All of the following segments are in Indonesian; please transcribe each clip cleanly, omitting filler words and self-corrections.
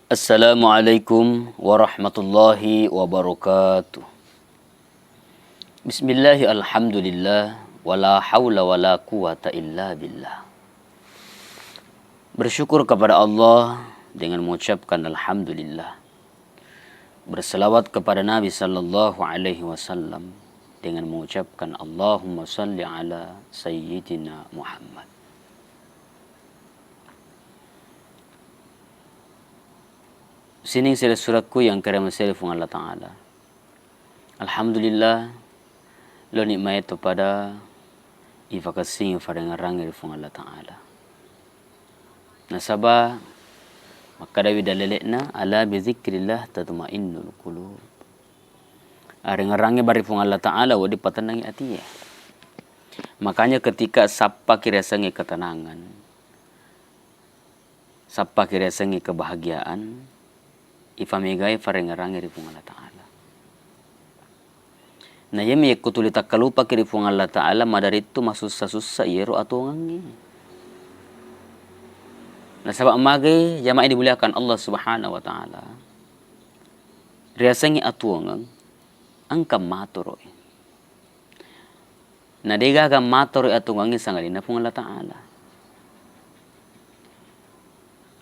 Assalamualaikum warahmatullahi wabarakatuh. Bismillahi alhamdulillah. Wala hawla wala quwata illa billah. Bersyukur kepada Allah dengan mengucapkan alhamdulillah. Berselawat kepada Nabi sallallahu alaihi wasallam dengan mengucapkan Allahumma salli ala sayyidina Muhammad. Sining sila suratku yang kerana sila fung Allah Ta'ala. Alhamdulillah, lo nikmay ito pada ifakasing farang rangil fung Allah Ta'ala. Nasaba, makadawi dalilit na, ala bizikrillah tatma'innul qulub. Aring rangil bari fung Allah Ta'ala, wadi patanangi atiye. Makanya ketika sapa kirasangi ketenangan, sapa kirasangi kebahagiaan, ifamigay farengarangi rifung Allah Ta'ala. Na yemi kutulita kalupa kirifung Allah Ta'ala madarito masusa-susa yero atungangi. Na sabak magay jama'i dimuliakan Allah Subhanahu wa Ta'ala. Riasangi atungang angkam matoroy. Na degaga matoroy atungangi sangalina fung Allah Ta'ala.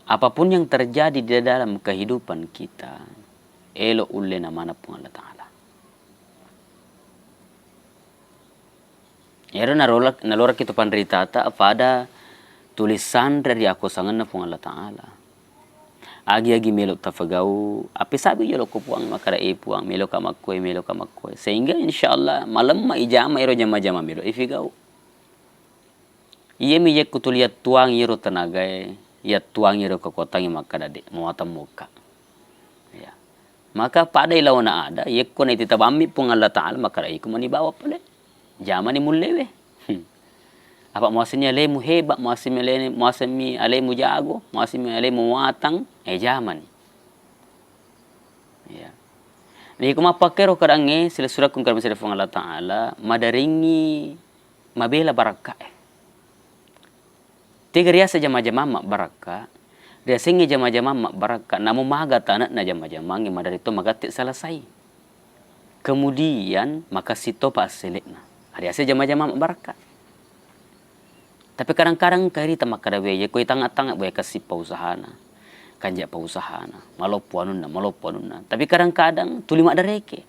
Apapun yang terjadi di dalam kehidupan kita, elok ule na mana pun Allah Ta'ala. Yaro nalorak kita panderitata pada tulisan dari aku sangan na pun Allah Ta'ala. Agi-agi melok tafagau, api sabi yolo ko puang makara puang melok kamakwe. Sehingga insyaallah malam maijama iro jama-jama melok ifigau. Iye miyek kutuliat tuang iro tenagai. Ya tuang iro kekotangi makadade muatam muka. Ya. Maka pada ilaw na ada, yekko na ititabami pong Allah Ta'ala makara iku manibawa pala. Jaman ni mulewe. Apa muasimnya alemu hebat, muasimi alemu jago, muasimi alemu muatang, jaman. Ya. Ni kuma pakero kadange sila surat kung karami sila pong Allah Ta'ala madaringi mabela baraka. Tiga riasa jama-jama mak baraka, dia singi jama-jama mak baraka, namun maga tanah na jama-jama ngi madarito magatik selesai. Kemudian maka sito pa selekna. Riasa jama-jama mak baraka. Tapi kadang-kadang kari ta makadawe ye ko itanga-tanga boy kasih pausahana. Kanja pausahana, malopuanun na. Tapi kadang-kadang tuli mak dareke.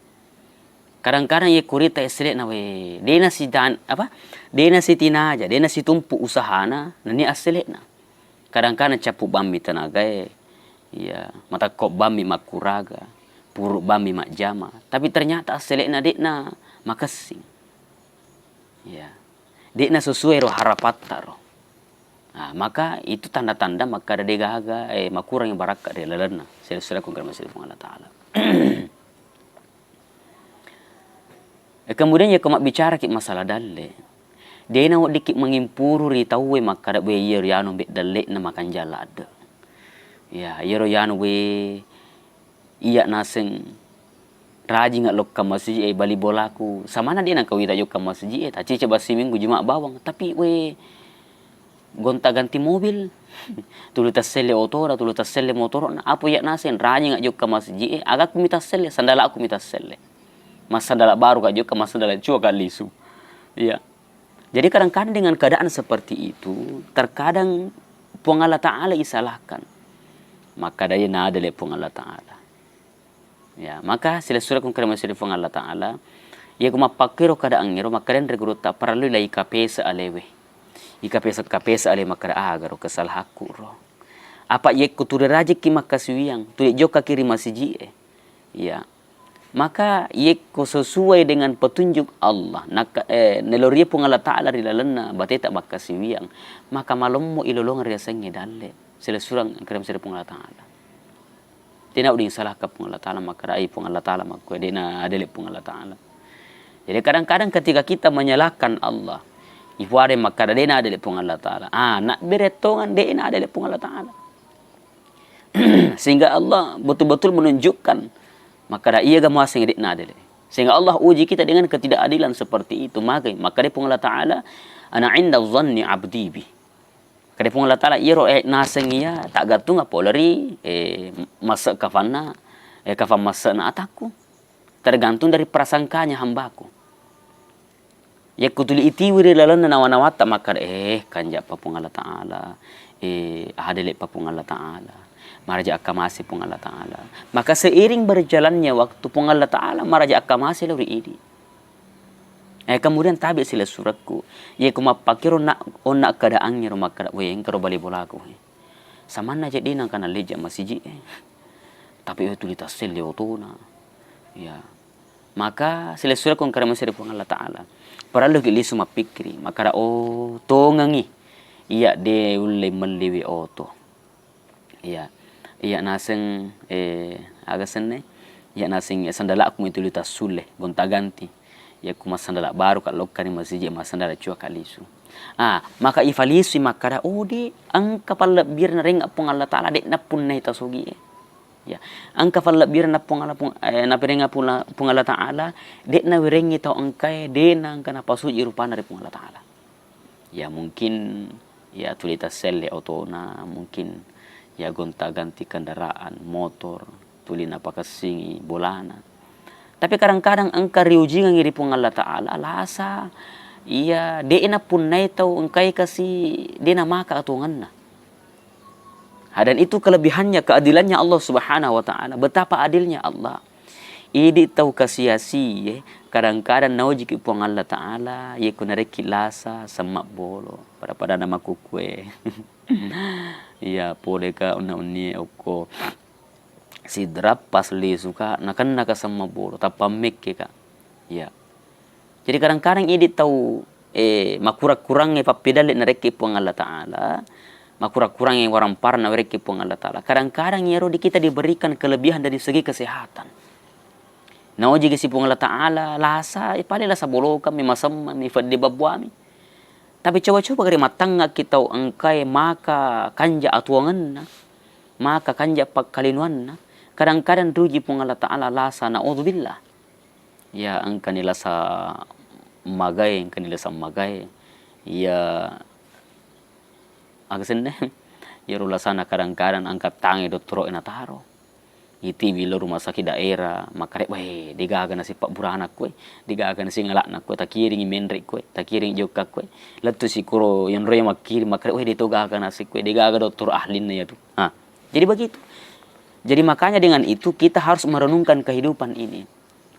Kadang-kadang ye kurita esrek na we. Dena si dan apa? Dena si tinaja, dena si tumpu usahana, nani aselek na. Kadang-kadang capu bambi tenaga ya, mata kop bambi makuraga, puruk bambi mak jama. Tapi ternyata aselek na dek na makasing. Ya. Dek na sesuai roh harapata roh. Nah, maka itu tanda-tanda maka ada degaga makurang yang baraka dari lalana. Sila-sila kung masih Allah Ta'ala. Kemudian ya kemak bicara ki masalah dalle. Dia na dikit mengimpuru ri tawe makada we yer yano be dalle na makan jalada. Ya, yero yano we iya naseng raji ngat lokka masjid bali bolaku. Samana dia na kawita yok ka masjid ta cice basi minggu jumat bawang tapi we gonta-ganti mobil. Tulu taselle otora, tulu taselle motor na apo ya nasen raji ngat yok ka masjid agak kumita selle sandala aku mita selle. Masa dalam baru kak juga masa dalam cua kali lisu. Ya. Jadi kadang-kadang dengan keadaan seperti itu, terkadang puang Allah Ta'ala disalahkan. Maka daya nada le puang Allah Ta'ala. Ya, maka sila surah kung kerana masih puang Allah Ta'ala, ya kuma pakiro keadaan ngiro maka dan regrut tak perlu lah ikapesa alewe. Ikapesa ale maka agaro kesalahku roh. Apa ye kuture rajik ki makasuyang, tu joka kiri masjid. Ya. Maka yeko sesuai dengan petunjuk Allah neloria pun Allah Ta'ala rilalana bateta bakasiwiang maka malam mo ilolong riasangi dalle sila surang kerem sila pun Allah Ta'ala tina uding salah ka pun Allah Ta'ala maka rai pun Allah Ta'ala maka dina adele pun Allah Ta'ala. Jadi kadang-kadang ketika kita menyalahkan Allah ifuare maka dina adele pun Allah Ta'ala nak beretongan dina adele pun Allah Ta'ala. Sehingga Allah betul-betul menunjukkan maka ia gamu asing dik nadele. Sehingga Allah uji kita dengan ketidakadilan seperti itu. Maka dia pun Allah Ta'ala ana inda dhanni abdi bi. Kada pung Allah Ta'ala iro naseng iya tak gatung apa lari masak kafana kafan masak na ataku. Tergantung dari prasangkanya hambaku. Ya kutuli iti wiri lalan na nawanawata makar kanja pa pung Allah Ta'ala ahadele pa pung Allah Ta'ala maraja akamasi pung Allah Ta'ala. Maka seiring berjalannya waktu pung Allah Ta'ala maraja akamasi lori ini. Kemudian tabi sila suratku. Ye kumapakiro na keadaannya rumah kada weng karo bali bolaku. Samana jadi nang kana leja masiji. Tapi itu litasil yo tuna. Ya. Maka sila surat kon kara masiri pung Allah Ta'ala. Paralu gili suma pikri maka tongangi. Iya de ulle meliwi oto. Iya. Iya naseng agasenne. Iya naseng sandala aku itu litasule gonta ganti. Ya kuma sandala baru kak lokani masiji mas sandala cua kalisu. Maka ifalisu makara di angka pala bir na ring apung Allah Ta'ala dek na pun na itasogi. Ya, angka pala bir na pung Allah na piringa pung Allah Ta'ala dek na wirengi tau angkai de na angka na pasuji rupana dari pung Allah Ta'ala. Ya mungkin ya tulita sel autona mungkin ya gonta ganti kendaraan motor tulina pakasingi bolana. Tapi kadang-kadang angka riuji ngiri pung Allah Ta'ala lasa iya de ina pun nai tau engkai kasi de na maka atungan na. Dan itu kelebihannya keadilannya Allah Subhanahu wa Ta'ala. Betapa adilnya Allah. Idi tau kasiasi kadang-kadang nauji ki pung Allah Ta'ala ye kunareki lasa semak bolo pada nama kukue. Iya pole ka una-uni oko si drap pas li suka nakan naka sama bolo tapamik ka ya jadi kadang-kadang ini tahu makura-kurangnya papidale na reki pung Allah Ta'ala makura-kurangnya orang parna reki pung Allah Ta'ala kadang-kadang yero di kita diberikan kelebihan dari segi kesehatan na oji si pung Allah Ta'ala lasa ipalila sa bolo kami masam mi faddi babwami tapi coba-coba kari matanga kita angkai maka kanja atuangan na maka kanja pakalinuan na kadang-kadang ruji pung Allah Ta'ala lasa na'udzubillah. Ya angka nila sa magay, angka nila sa magay. Ya agasin na. Ya rula sana kadang-kadang angka tangi doktoro inataro. Iti bilo rumah sakit daerah makare digaga na si pak buranak kue digaga na si ngalak na kue takiring imendrik kue takiring joka kue letu si kuro yang roya makiri makare ditogaga na si kue digaga doktor ahlin na ya tu. Jadi begitu. Jadi makanya dengan itu kita harus merenungkan kehidupan ini.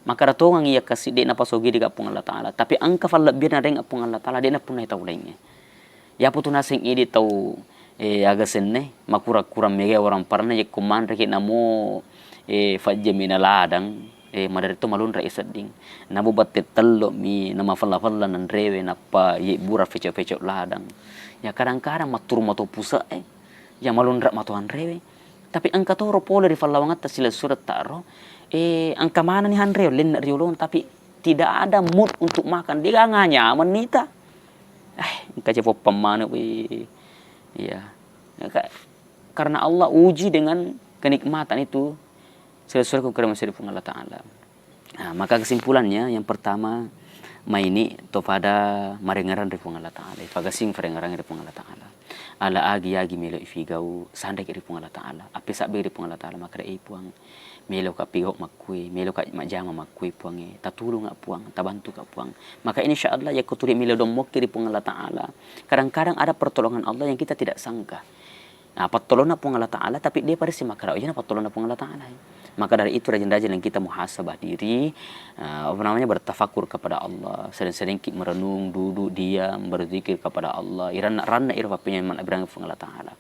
Maka ratongang iya kasih dia napa sogi di kapung Allah Ta'ala. Tapi angka fal lebih na ring apung Allah Ta'ala dia na punai tahu lainnya. Ya putu nasing ini tahu aga senne makura-kura mege orang parna ya kuman reki namo fajje mina ladang madar itu malun ra isading. Namo batte tello mi nama falla-falla nan rewe napa ye bura feco-feco ladang. Ya kadang-kadang matur mato pusa ya malun ra matuan rewe. Tapi angka toro pole di falawangat sila surat taro angka mana nih Andreo len riolon tapi tidak ada mood untuk makan dia nggak nyaman nita angka cepo pemana iya karena Allah uji dengan kenikmatan itu sila surat ku kira masih Allah Ta'ala. Maka kesimpulannya yang pertama maini to pada marengaran dari Allah Ta'ala fagasing farengaran dari Allah Ta'ala ala agi melo ifigau sandai kiri pung Allah Ta'ala api sabe kiri pung Allah Ta'ala maka puang melo ka pigau makui melo ka majama makui puange tatulung ngak puang tabantu ka puang maka insyaallah ya kuturi melo domok kiri pung Allah Ta'ala kadang-kadang ada pertolongan Allah yang kita tidak sangka pertolongan pung Allah Ta'ala tapi dia pada si makara ojana pertolongan pung Allah Ta'ala maka dari itu rajin-rajin yang kita muhasabah diri bertafakur kepada Allah sering-sering merenung duduk diam berzikir kepada Allah irana irfa penyaman abrang pung Allah Ta'ala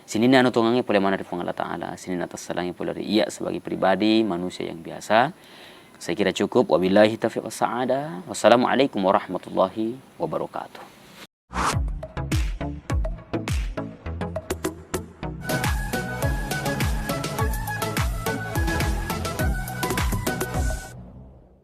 sini anu tongangnya boleh mana dari pung Allah Ta'ala sini atas salangnya boleh iya sebagai pribadi manusia yang biasa saya kira cukup wabillahi taufiq was sa'adah wassalamualaikum warahmatullahi wabarakatuh.